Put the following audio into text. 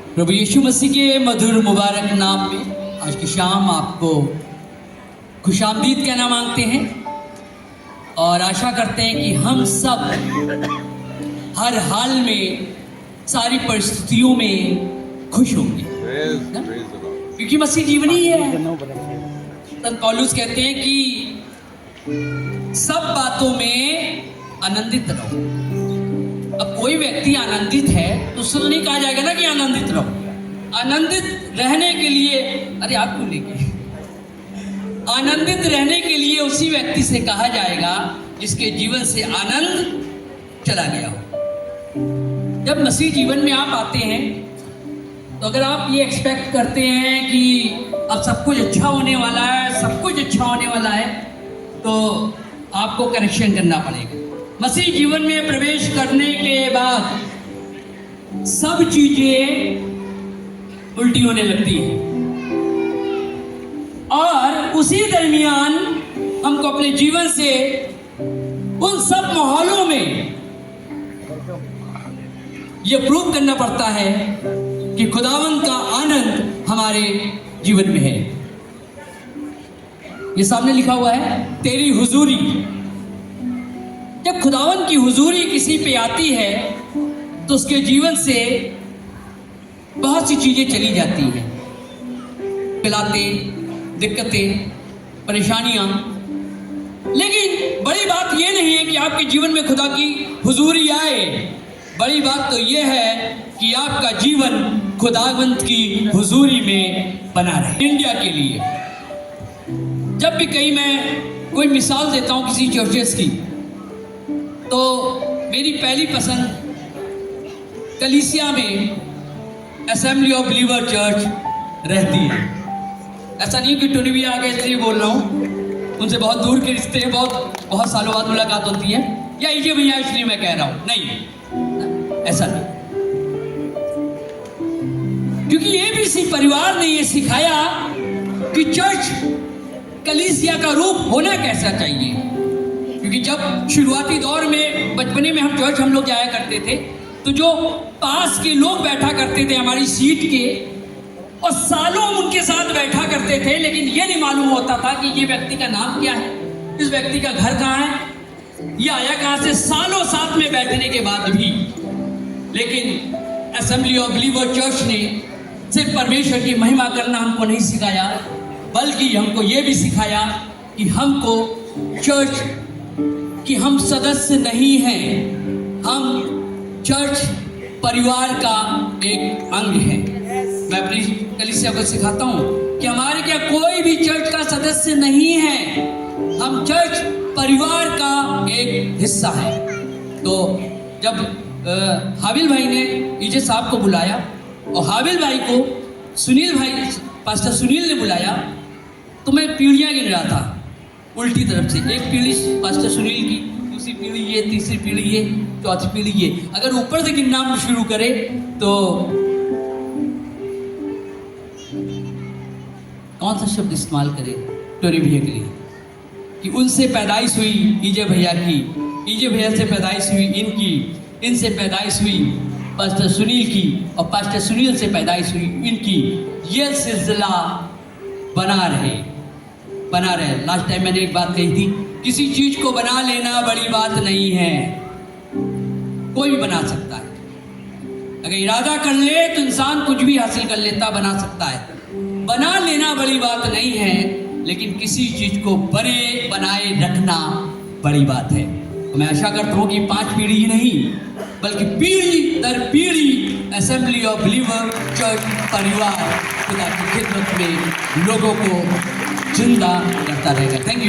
प्रभु यीशु मसीह के मधुर मुबारक नाम में आज की शाम आपको खुशामदीद कहना मांगते हैं और आशा करते हैं कि हम सब हर हाल में, सारी परिस्थितियों में खुश होंगे, क्योंकि मसीह जीवन ही है। संत पौलुस कहते हैं कि सब बातों में आनंदित रहो। अब कोई व्यक्ति आनंदित है तो उससे तो नहीं कहा जाएगा ना कि आनंदित रहो। आनंदित रहने के लिए, अरे आप क्यों लेंगे, आनंदित रहने के लिए उसी व्यक्ति से कहा जाएगा जिसके जीवन से आनंद चला गया हो। जब मसीह जीवन में आप आते हैं तो अगर आप ये एक्सपेक्ट करते हैं कि अब सब कुछ अच्छा होने वाला है, सब कुछ अच्छा होने वाला है, तो आपको करेक्शन करना पड़ेगा। मसीह जीवन में प्रवेश करने के बाद सब चीजें उल्टी होने लगती हैं और उसी दरमियान हमको अपने जीवन से उन सब माहौलों में यह प्रूव करना पड़ता है कि खुदावंद का आनंद हमारे जीवन में है। ये सामने लिखा हुआ है, तेरी हुजूरी। जब खुदावंद की हुजूरी किसी पे आती है तो उसके जीवन से बहुत सी चीजें चली जाती हैं, पिलातें, दिक्कतें, परेशानियां। लेकिन बड़ी बात यह नहीं है कि आपके जीवन में खुदा की हुजूरी आए। बड़ी बात तो यह है कि आपका जीवन खुदावंद की हुजूरी में बना रहे। इंडिया के लिए जब भी कहीं मैं कोई मिसाल देता हूं किसी चर्चेस की, तो मेरी पहली पसंद कलीसिया में असेंबली ऑफ बिलीवर चर्च रहती है। ऐसा नहीं कि टोनी भी आ गए इसलिए बोल रहा हूँ, उनसे बहुत दूर के रिश्ते हैं, बहुत सालों बाद मुलाकात होती है, या इजे भैया इसलिए मैं कह रहा हूँ, नहीं, ऐसा नहीं। क्योंकि एबीसी परिवार ने यह सिखाया कि चर्च कलीसिया का रूप होना कैसा चाहिए। क्योंकि जब शुरुआती दौर में, बचपने में हम लोग जाया करते थे, तो जो पास के लोग बैठा करते थे हमारी सीट के, और सालों हम उनके साथ बैठा करते थे, लेकिन ये नहीं मालूम होता था कि ये व्यक्ति का नाम क्या है, इस व्यक्ति का घर कहाँ है, ये आया कहाँ से, सालों साथ में बैठने के बाद भी। लेकिन असेंबली ऑफ बिलीवर चर्च ने सिर्फ परमेश्वर की महिमा करना हमको नहीं सिखाया, बल्कि हमको ये भी सिखाया कि हमको चर्च कि हम सदस्य नहीं हैं, हम चर्च परिवार का एक अंग है। मैं अपनी कलीसिया को सिखाता हूँ कि हमारे क्या कोई भी चर्च का सदस्य नहीं है, हम चर्च परिवार का एक हिस्सा है। तो जब हाबिल भाई ने ईजे साहब को बुलाया और हाबिल भाई को सुनील भाई, पास्टर सुनील ने बुलाया, तो मैं पीढ़ियाँ गिन रहा था उल्टी तरफ से। एक पीढ़ी पास्टर सुनील की, दूसरी पीढ़ी ये, तीसरी पीढ़ी ये, चौथी पीढ़ी ये। अगर ऊपर से गिनना शुरू करे तो कौन सा शब्द इस्तेमाल करे टोरी भैया के लिए, कि उनसे पैदाइश हुई ईजे भैया की, ईजे भैया से पैदाइश हुई इनकी, इनसे पैदाइश हुई पास्टर सुनील की, और पास्टर सुनील से पैदाइश हुई इनकी। ये सिलसिला बना रहे। लास्ट टाइम मैंने एक बात कही थी, किसी चीज को बना लेना बड़ी बात नहीं है, कोई भी बना सकता है। अगर इरादा कर ले तो इंसान कुछ भी हासिल कर लेता, बना सकता है। बना लेना बड़ी बात नहीं है, लेकिन किसी चीज को बड़े बनाए रखना बड़ी बात है। तो मैं आशा करता हूँ कि 5 पीढ़ी ही नहीं, बल्कि पीढ़ी दर पीढ़ी असेंबली ऑफ बिलीवर चर्च परिवार खुदा की खिदमत में लोगों को जिंदा करता रहेगा। Thank you.